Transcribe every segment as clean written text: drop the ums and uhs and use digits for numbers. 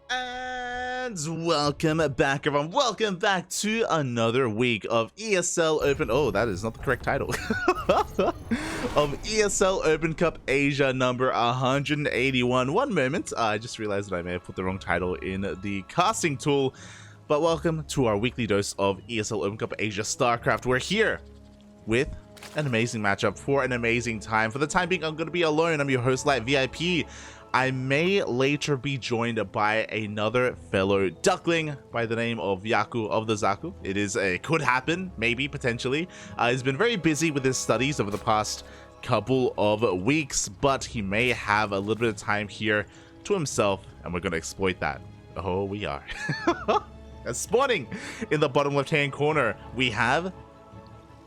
And welcome back, everyone. Welcome back to another week of ESL Open. Oh, that is not the correct title. Of ESL Open Cup Asia number 181. One moment. I just realized that I may have put the wrong title in the casting tool. But welcome to our weekly dose of ESL Open Cup Asia StarCraft. We're here with an amazing matchup for an amazing time. For the time being, I'm going to be alone. I'm your host, Light VIP. I may later be joined by another fellow Duckling by the name of Yaku of the Zaku. It could happen, maybe, potentially. He's been very busy with his studies over the past couple of weeks, but he may have a little bit of time here to himself, and we're going to exploit that. Oh, we are. And spawning in the bottom left-hand corner, we have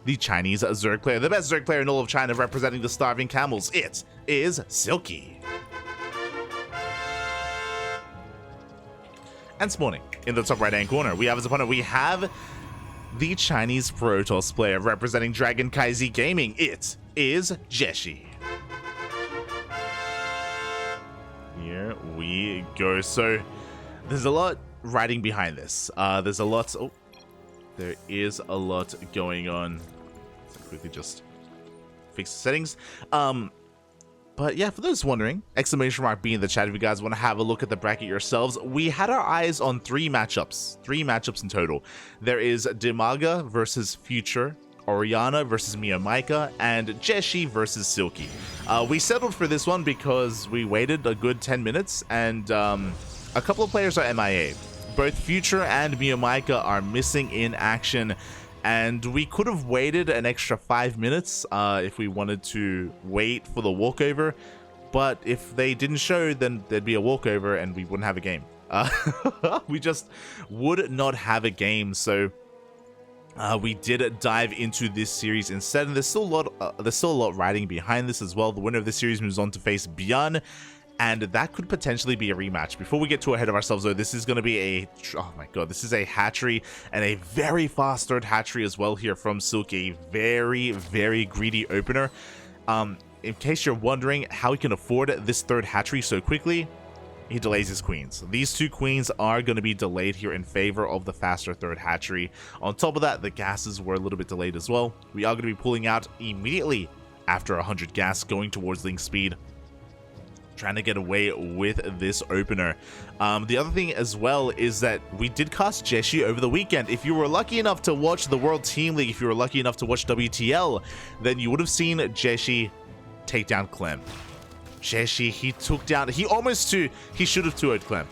the Chinese Zerg player, the best Zerg player in all of China, representing the Starving Camels. It is Silky. And spawning in the top right-hand corner, we have as opponent, we have the Chinese Protoss player representing CranKy Gaming. It is Jieshi. Here we go. So there's a lot riding behind this. There is a lot going on. Let's quickly just fix the settings. But yeah, for those wondering, exclamation mark B in the chat if you guys want to have a look at the bracket yourselves. We had our eyes on three matchups in total. There is Dimaga versus Future, Oriana versus Miyamaika, and Jieshi versus Silky. We settled for this one because we waited a good 10 minutes and a couple of players are MIA. Both Future and Miyamaika are missing in action, and we could have waited an extra 5 minutes if we wanted to wait for the walkover, but if they didn't show, then there'd be a walkover and we wouldn't have a game. We just would not have a game, so we did dive into this series instead, and there's still a lot riding behind this as well. The winner of this series moves on to face Bjorn, and that could potentially be a rematch. Before we get too ahead of ourselves, though, this is going to be oh my god, this is a hatchery, and a very fast third hatchery as well here from Silky. Very, very greedy opener. In case you're wondering how he can afford this third hatchery so quickly, he delays his queens. These two queens are going to be delayed here in favor of the faster third hatchery. On top of that, the gases were a little bit delayed as well. We are going to be pulling out immediately after 100 gas, going towards link speed, trying to get away with this opener. The other thing as well is that we did cast Jieshi over the weekend. If you were lucky enough to watch the World Team League, if you were lucky enough to watch WTL, then you would have seen Jieshi take down Clem. Jieshi, he should have 2-0'd Clem.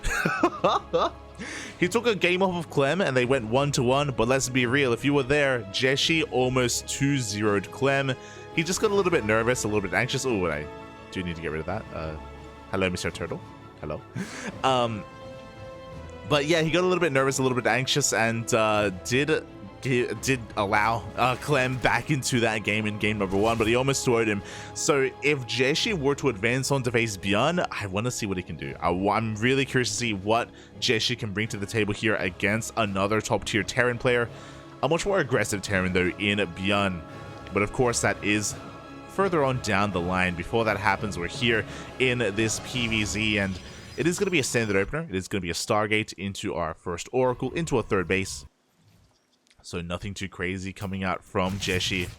He took a game off of Clem and they went 1-1, but let's be real, if you were there, Jieshi almost 2-0'd Clem. He just got a little bit nervous, a little bit anxious. Oh, I do need to get rid of that. Hello, Mr. Turtle. Hello. But yeah, he got a little bit nervous, a little bit anxious, and did allow Clem back into that game in game number 1, but he almost 2-0'd him. So if Jieshi were to advance on to face Bjorn, I want to see what he can do. I'm really curious to see what Jieshi can bring to the table here against another top-tier Terran player. A much more aggressive Terran, though, in Bjorn. But of course, that is further on down the line. Before that happens, we're here in this PvZ, and it is going to be a standard opener. It is going to be a Stargate into our first Oracle, into a third base. So nothing too crazy coming out from Jieshi.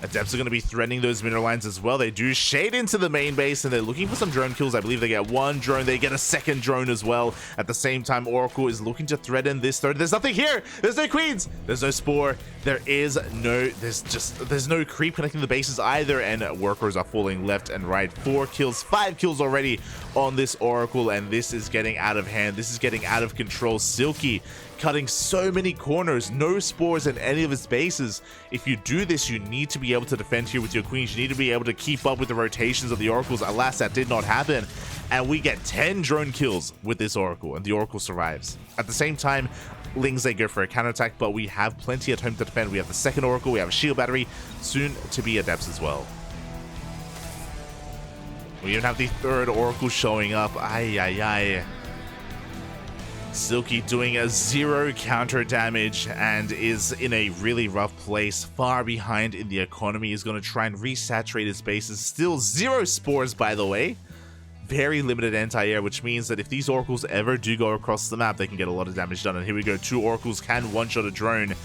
Adepts are going to be threatening those mineral lines as well. They do shade into the main base, and they're looking for some drone kills. I believe they get one drone. They get a second drone as well. At the same time, Oracle is looking to threaten this third. There's nothing here. There's no queens. There's no spore. There's no creep connecting the bases either, and workers are falling left and right. 4 kills, 5 kills already on this Oracle, and this is getting out of hand. This is getting out of control. Silky cutting so many corners, no spores in any of his bases. If you do this, you need to be able to defend here with your queens. You need to be able to keep up with the rotations of the Oracles. Alas, that did not happen, and we get 10 drone kills with this Oracle, and the Oracle survives. At the same time, Lings, they go for a counterattack, but we have plenty at home to defend. We have the second Oracle, we have a shield battery, soon to be Adepts as well. We even have the third Oracle showing up. Ay. Silky doing a 0 counter damage and is in a really rough place, far behind in the economy. Is going to try and resaturate his bases. Still 0 spores, by the way. very limited anti-air, which means that if these oracles ever do go across the map, they can get a lot of damage done. And here we go, 2 oracles can one-shot a drone.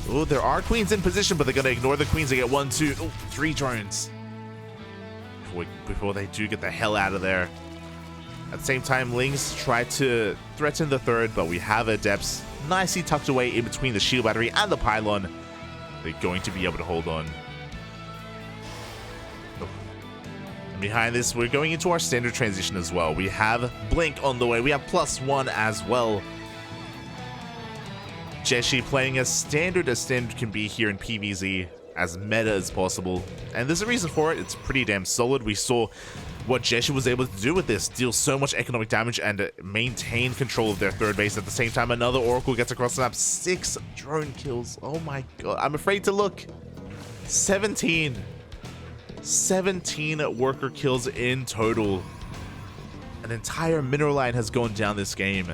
Oh, there are queens in position, but they're going to ignore the queens. They get 1, 2, 3 drones before they do get the hell out of there. At the same time, Lings try to threaten the third, but we have Adepts nicely tucked away in between the shield battery and the pylon. They're going to be able to hold on. And behind this, we're going into our standard transition as well. We have Blink on the way. We have +1 as well. Jieshi playing as standard can be here in PvZ, as meta as possible. And there's a reason for it. It's pretty damn solid. We saw what Jieshi was able to do with this. Deal so much economic damage and maintain control of their third base. At the same time, another Oracle gets across the map. 6 drone kills. Oh my god. I'm afraid to look. 17 worker kills in total. An entire mineral line has gone down this game.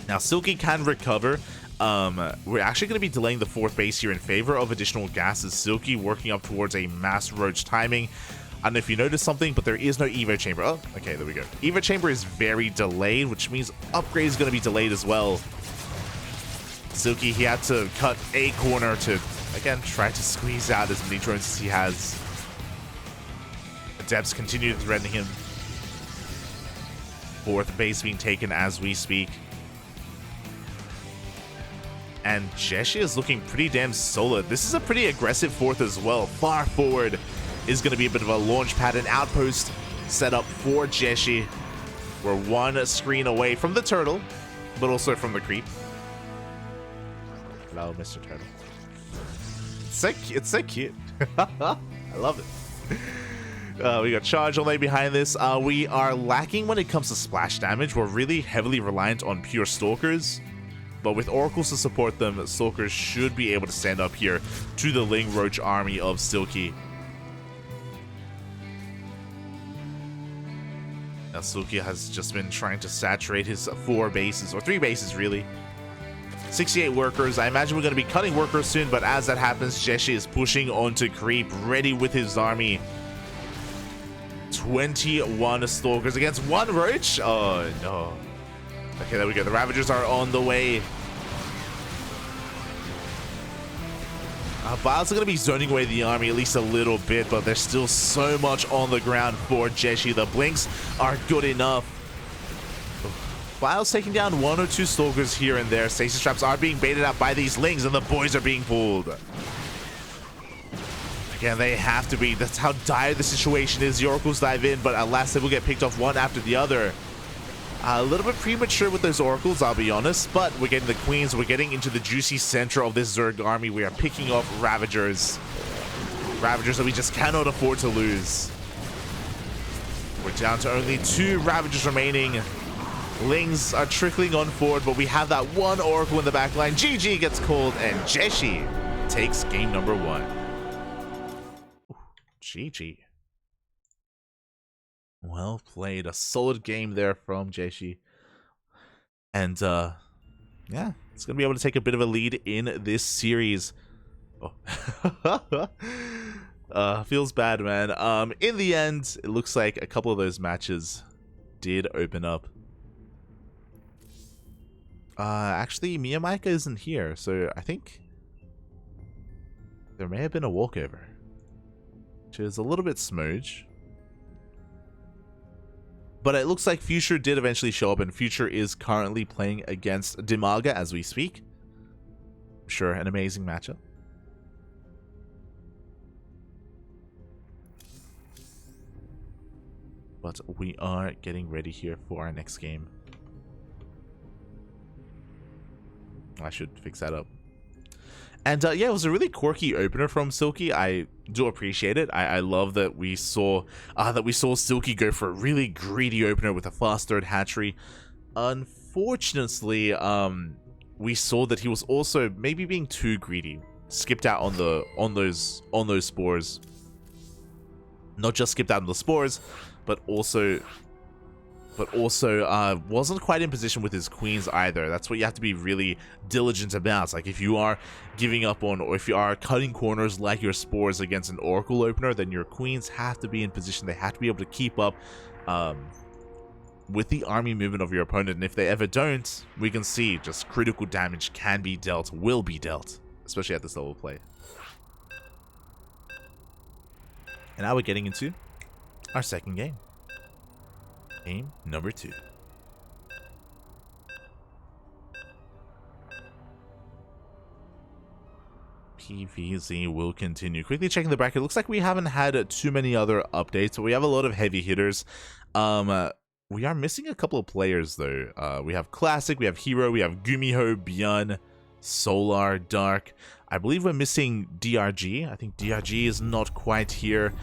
Now, Silky can recover. We're actually going to be delaying the 4th base here in favor of additional gases. Silky working up towards a mass roach timing. I don't know if you noticed something, but there is no Evo chamber. Oh, okay, there we go. Evo chamber is very delayed, which means upgrade is going to be delayed as well. Silky, he had to cut a corner to, again, try to squeeze out as many drones as he has. Adepts continue threatening him. 4th base being taken as we speak. And Jieshi is looking pretty damn solid. This is a pretty aggressive 4th as well. Far forward is going to be a bit of a launch pad and outpost set up for Jieshi. We're 1 screen away from the turtle, but also from the creep. Hello, Mr. Turtle. It's so cute. I love it. We got charge all the way behind this. We are lacking when it comes to splash damage. We're really heavily reliant on pure stalkers. But with oracles to support them, stalkers should be able to stand up here to the Ling Roach army of Silky. Now Silky has just been trying to saturate his 4 bases, or 3 bases really. 68 workers. I imagine we're going to be cutting workers soon, but as that happens, Jieshi is pushing onto creep, ready with his army. 21 stalkers against 1 roach? Oh no. Okay, there we go. The Ravagers are on the way. Biles are going to be zoning away the army at least a little bit, but there's still so much on the ground for Jieshi. The Blinks are good enough. Biles taking down 1 or 2 stalkers here and there. Stasis traps are being baited out by these Lings, and the boys are being pulled. Again, they have to be. That's how dire the situation is. The Oracles dive in, but alas, they will get picked off one after the other. A little bit premature with those Oracles, I'll be honest, but we're getting the Queens. We're getting into the juicy center of this Zerg army. We are picking off Ravagers. Ravagers that we just cannot afford to lose. We're down to only 2 Ravagers remaining. Lings are trickling on forward, but we have that 1 Oracle in the back line. GG gets called, and Jieshi takes game number 1. Ooh, GG. Well played. A solid game there from Jieshi. And, yeah, it's going to be able to take a bit of a lead in this series. Oh. Feels bad, man. In the end, it looks like a couple of those matches did open up. Actually, Miyamika isn't here, so I think there may have been a walkover, which is a little bit smooch. But it looks like Future did eventually show up, and Future is currently playing against Dimaga as we speak. I'm sure an amazing matchup. But we are getting ready here for our next game. I should fix that up. And yeah, it was a really quirky opener from Silky. I do appreciate it. I love that we saw Silky go for a really greedy opener with a fast third hatchery. Unfortunately, we saw that he was also maybe being too greedy. Skipped out on those spores. Not just skipped out on the spores, but also wasn't quite in position with his queens either. That's what you have to be really diligent about. It's like if you are giving up on, or if you are cutting corners like your spores against an oracle opener, then your queens have to be in position. They have to be able to keep up with the army movement of your opponent, and if they ever don't, we can see just critical damage can be dealt, will be dealt, especially at this level of play. And now we're getting into our second game. Game number 2. PvZ will continue. Quickly checking the bracket. Looks like we haven't had too many other updates, but we have a lot of heavy hitters. We are missing a couple of players though. We have Classic, we have Hero, we have Gumiho, Bjorn, Solar, Dark. I believe we're missing DRG. I think DRG is not quite here.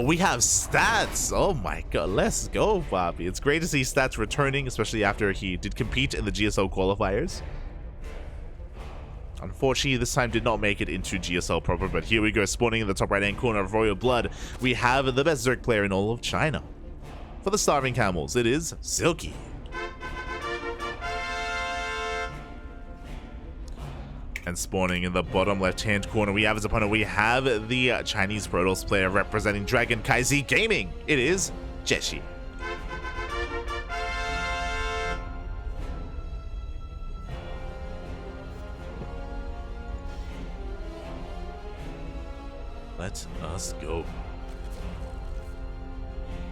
We have Stats. Oh my god, let's go, Bobby. It's great to see Stats returning, especially after he did compete in the GSL qualifiers. Unfortunately, this time did not make it into GSL proper, but here we go, spawning in the top right-hand corner of Royal Blood. We have the best Zerg player in all of China. For the Starving Camels, it is Silky. And spawning in the bottom left-hand corner, we have his opponent. We have the Chinese Protoss player representing Dragon Kaizi Gaming. It is Jieshi. Let us go.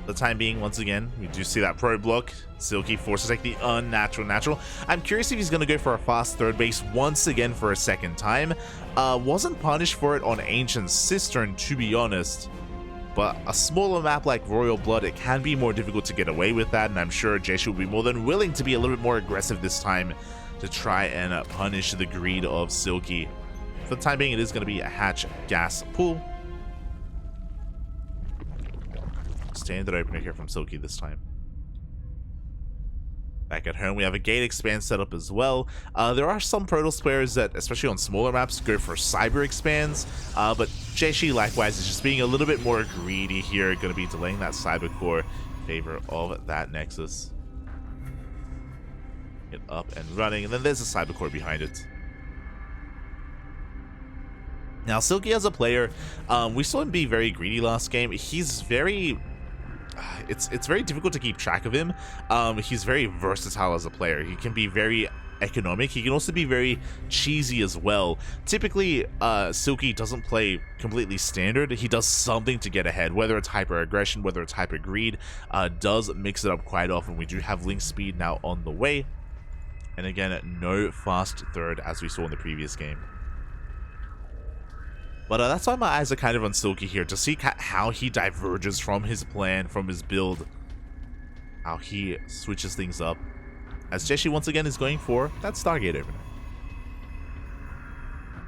For the time being, once again, we do see that pro block. Silky forced to take the unnatural natural. I'm curious if he's going to go for a fast third base once again for a second time. Wasn't punished for it on Ancient Cistern, to be honest. But a smaller map like Royal Blood, it can be more difficult to get away with that. And I'm sure Jieshi will be more than willing to be a little bit more aggressive this time to try and punish the greed of Silky. For the time being, it is going to be a hatch gas pool. Standard opener here from Silky this time. Back at home, we have a gate expand setup as well. There are some Protoss players that, especially on smaller maps, go for cyber expands. But Jieshi, likewise, is just being a little bit more greedy here. Going to be delaying that cyber core in favor of that Nexus. Get up and running, and then there's a cyber core behind it. Now, Silky as a player, we saw him be very greedy last game. He's very... It's very difficult to keep track of him. He's very versatile as a player. He can be very economic. He can also be very cheesy as well. Typically, Silky doesn't play completely standard. He does something to get ahead, whether it's hyper aggression, whether it's hyper greed. Does mix it up quite often. We do have link speed now on the way. And again, no fast third as we saw in the previous game. But that's why my eyes are kind of on Silky here, to see how he diverges from his plan, from his build, how he switches things up. As Jieshi once again is going for that Stargate opener.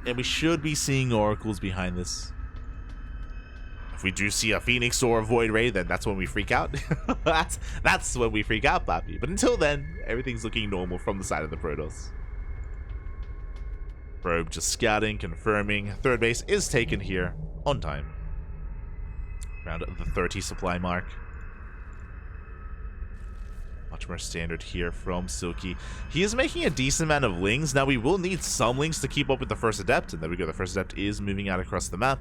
And we should be seeing oracles behind this. If we do see a Phoenix or a Void Ray, then that's when we freak out. that's when we freak out, Papi. But until then, everything's looking normal from the side of the Protoss. Probe just scouting, confirming. Third base is taken here on time. Around the 30 supply mark. Much more standard here from Silky. He is making a decent amount of lings. Now we will need some lings to keep up with the first adept. And there we go. The first adept is moving out across the map.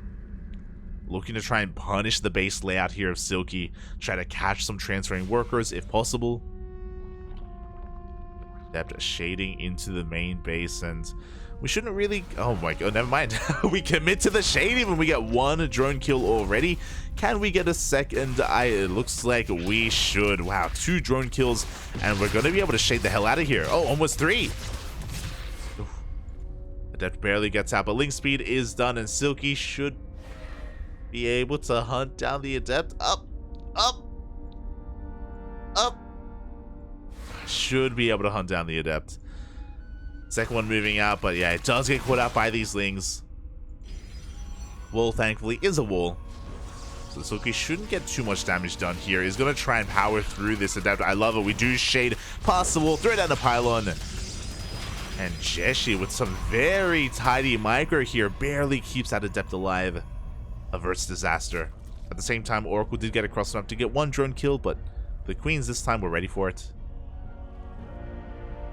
Looking to try and punish the base layout here of Silky. Try to catch some transferring workers if possible. Adept shading into the main base, and we shouldn't really... Oh my god, never mind. We commit to the shade even. We get one drone kill already. Can we get a second? It looks like we should. Wow, 2 drone kills, and we're going to be able to shade the hell out of here. Oh, almost 3. Oof. Adept barely gets out, but link speed is done, and Silky should be able to hunt down the Adept. Up. Should be able to hunt down the Adept. Second one moving out, but yeah, it does get caught out by these lings. Wall, thankfully, is a wall. So Silky shouldn't get too much damage done here. He's going to try and power through this Adept. I love it. We do shade past the wall, throw down the pylon. And Jieshi with some very tidy micro here barely keeps that Adept alive. Averts disaster. At the same time, Oracle did get across enough to get 1 drone kill, but the Queens this time were ready for it.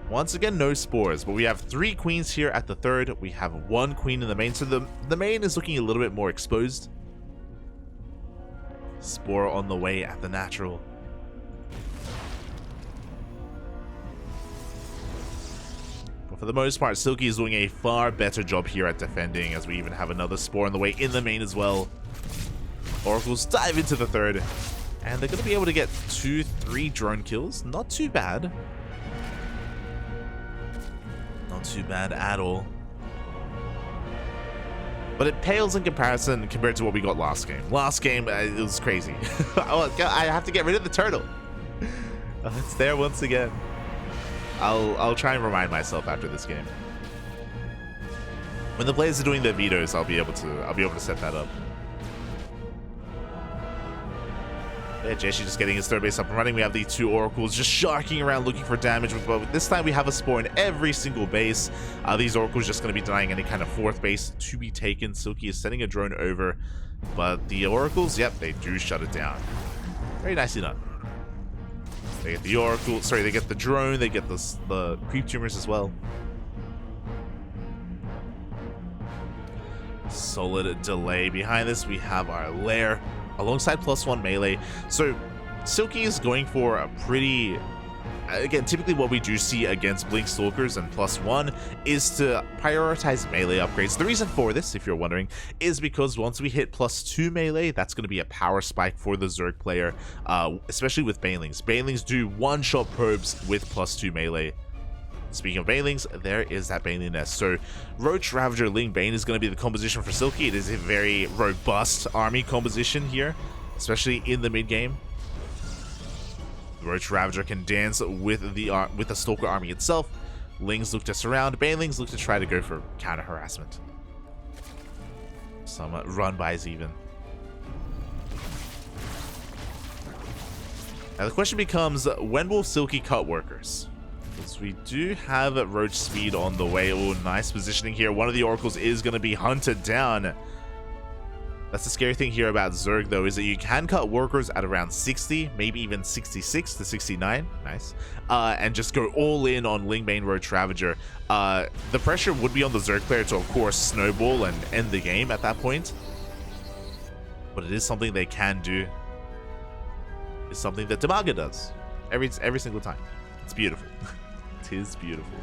Once again, no spores, but we have 3 queens here at the third. We have 1 queen in the main, so the main is looking a little bit more exposed. Spore on the way at the natural. But for the most part, Silky is doing a far better job here at defending, as we even have another Spore on the way in the main as well. Oracles dive into the third, and they're going to be able to get 2-3 drone kills. Not too bad. Not too bad at all. But it pales in comparison compared to what we got last game. Last game, it was crazy. I have to get rid of the turtle. It's there once again. I'll try and remind myself after this game. When the players are doing their vetoes, I'll be able to set that up. Yeah, Jieshi just getting his third base up and running. We have the 2 Oracles just sharking around looking for damage. But this time we have a Spore in every single base. These Oracles just going to be denying any kind of 4th base to be taken. Silky is sending a drone over. But the Oracles, yep, they do shut it down. Very nicely done. They get the Oracle, sorry, they get the drone, they get the creep tumors as well. Solid delay. Behind this, we have our lair alongside +1 melee. So Silky is going for a pretty, again, typically what we do see against Blink Stalkers and +1 is to prioritize melee upgrades. The reason for this, if you're wondering, is because once we hit +2 melee, that's going to be a power spike for the Zerg player, especially with Banelings. Banelings do one-shot probes with +2 melee. Speaking of Banelings, there is that Baneling nest. So Roach, Ravager, Ling, Bane is going to be the composition for Silky. It is a very robust army composition here, especially in the mid game. Roach Ravager can dance with the Stalker army itself. Lings look to surround. Banelings look to try to go for counter harassment. Some run-bys even. Now the question becomes, when will Silky cut workers? Because we do have Roach speed on the way. Oh, nice positioning here. One of the Oracles is going to be hunted down. That's the scary thing here about Zerg, though, is that you can cut workers at around 60, maybe even 66 to 69. Nice. And just go all in on Ling, Bane, Roach, Ravager. The pressure would be on the Zerg player to, of course, snowball and end the game at that point. But it is something they can do. It's something that Demaga does every single time. It's beautiful. It is beautiful.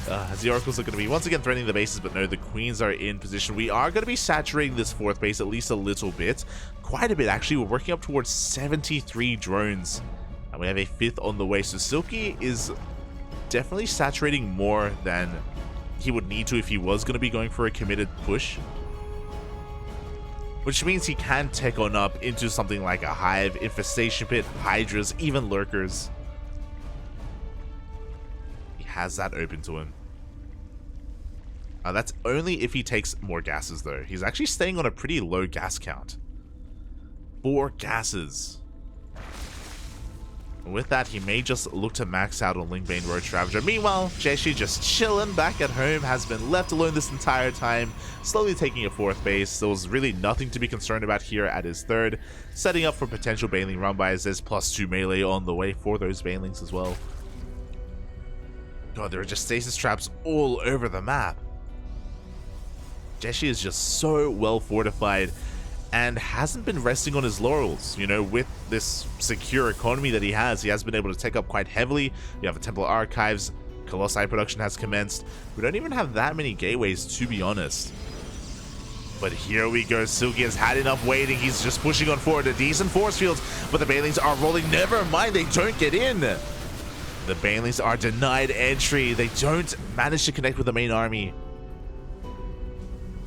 As the Oracles are going to be once again threatening the bases, but no, the Queens are in position. We are going to be saturating this 4th base at least a little bit. Quite a bit, actually. We're working up towards 73 drones. And we have a 5th on the way. So Silky is definitely saturating more than he would need to if he was going to be going for a committed push. Which means he can take on up into something like a Hive, Infestation Pit, Hydras, even Lurkers. Has that open to him. That's only if he takes more gases, though. He's actually staying on a pretty low gas count. 4 gases. And with that, he may just look to max out on Ling, Bane, Roach, Ravager. Meanwhile, Jieshi just chilling back at home, has been left alone this entire time, slowly taking a 4th base. There was really nothing to be concerned about here at his 3rd. Setting up for potential Baneling run-bys. There's +2 melee on the way for those Banelings as well. God, there are just stasis traps all over the map. Jieshi is just so well fortified and hasn't been resting on his laurels. You know, with this secure economy that he has been able to take up quite heavily. We have a Temple Archives, Colossi production has commenced. We don't even have that many gateways, to be honest. But here we go. Silky has had enough waiting. He's just pushing on forward. A decent force field, but the Banelings are rolling. Never mind, they don't get in. The Banelings are denied entry. They don't manage to connect with the main army.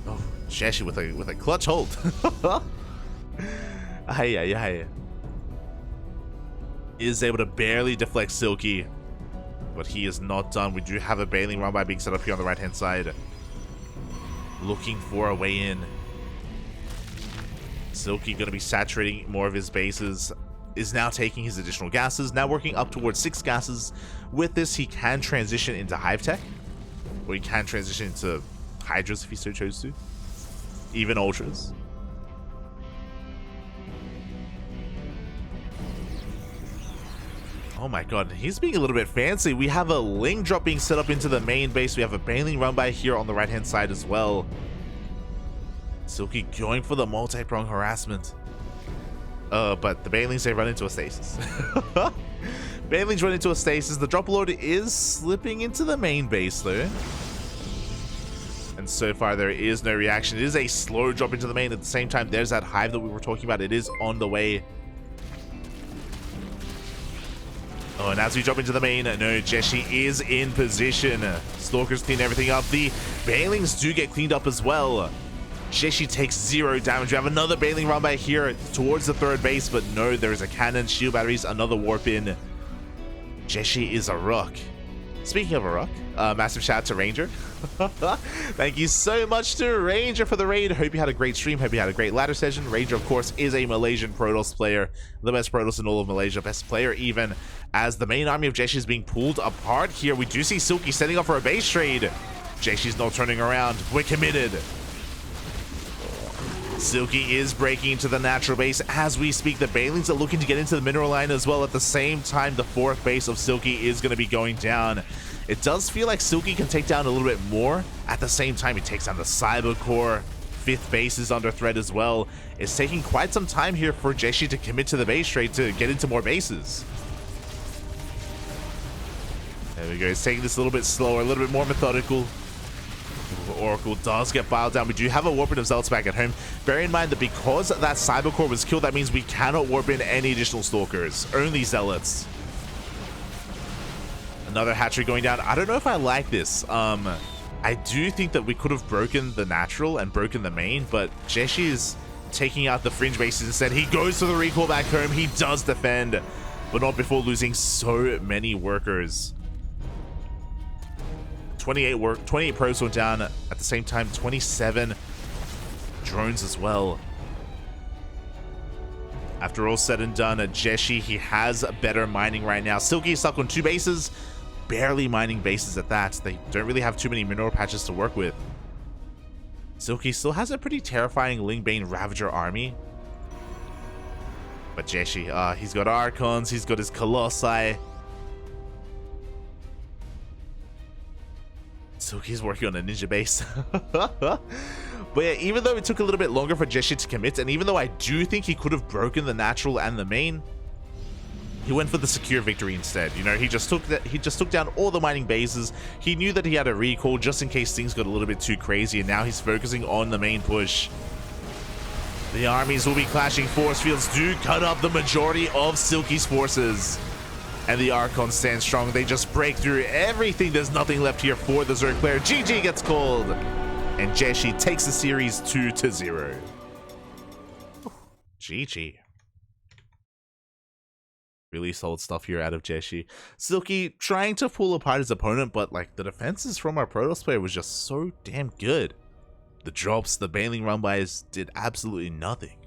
Oh, Jieshi with a clutch hold. Is able to barely deflect Silky, but he is not done. We do have a Baneling run by being set up here on the right hand side, looking for a way in. Silky going to be saturating more of his bases. Is now taking his additional gases, now working up towards 6 gases. With this, he can transition into Hive Tech, or he can transition into Hydras if he so chose to, even Ultras. Oh my god, he's being a little bit fancy. We have a Ling drop being set up into the main base. We have a Baneling run by here on the right hand side as well. Silky going for the multi-prong harassment. But the Banelings, they run into a stasis. Banelings run into a stasis. The drop load is slipping into the main base though. And so far there is no reaction. It is a slow drop into the main. At the same time, there's that hive that we were talking about. It is on the way. Oh, and as we drop into the main, no, Jieshi is in position. Stalkers clean everything up. The Banelings do get cleaned up as well. Jieshi takes 0 damage. We have another Baneling run by here towards the third base, but no, there is a cannon, shield batteries, another warp in. Jieshi is a rook. Speaking of a rook, massive shout out to Ranger. Thank you so much to Ranger for the raid. Hope you had a great stream. Hope you had a great ladder session. Ranger, of course, is a Malaysian Protoss player. The best Protoss in all of Malaysia. Best player even. As the main army of Jieshi is being pulled apart here, we do see Silky setting up for a base trade. Jieshi's not turning around. We're committed. Silky is breaking into the natural base as we speak. The Banelings are looking to get into the mineral line as well. At the same time, the fourth base of Silky is going to be going down. It does feel like Silky can take down a little bit more. At the same time, he takes down the cyber core. Fifth base is under threat as well. It's taking quite some time here for Jieshi to commit to the base trade to get into more bases. There we go. He's taking this a little bit slower, a little bit more methodical. Oracle does get filed down. We do have a warp in of Zealots back at home. Bear in mind that because that cyber core was killed, that means we cannot warp in any additional stalkers. Only Zealots. Another hatchery going down. I don't know if I like this. I do think that we could have broken the natural and broken the main, but Jieshi is taking out the fringe bases instead. He goes to the recall back home. He does defend, but not before losing so many workers. 28 pros went down. At the same time, 27 drones as well. After all said and done, Jieshi, he has better mining right now. Silky is stuck on 2 bases, barely mining bases at that. They don't really have too many mineral patches to work with. Silky still has a pretty terrifying Lingbane Ravager army. But Jieshi, he's got Archons, he's got his Colossi. Silky's working on a ninja base. But yeah, even though it took a little bit longer for Jieshi to commit, and even though I do think he could have broken the natural and the main, he went for the secure victory instead. You know, he just took down all the mining bases. He knew that he had a recall just in case things got a little bit too crazy, and now he's focusing on the main push. The armies will be clashing. Force fields do cut up the majority of Silky's forces. And the Archons stand strong. They just break through everything. There's nothing left here for the Zerg player. GG gets called. And Jieshi takes the series 2-0. GG. Really solid stuff here out of Jieshi. Silky trying to pull apart his opponent, but like the defenses from our Protoss player was just so damn good. The drops, the Baneling run-bys did absolutely nothing.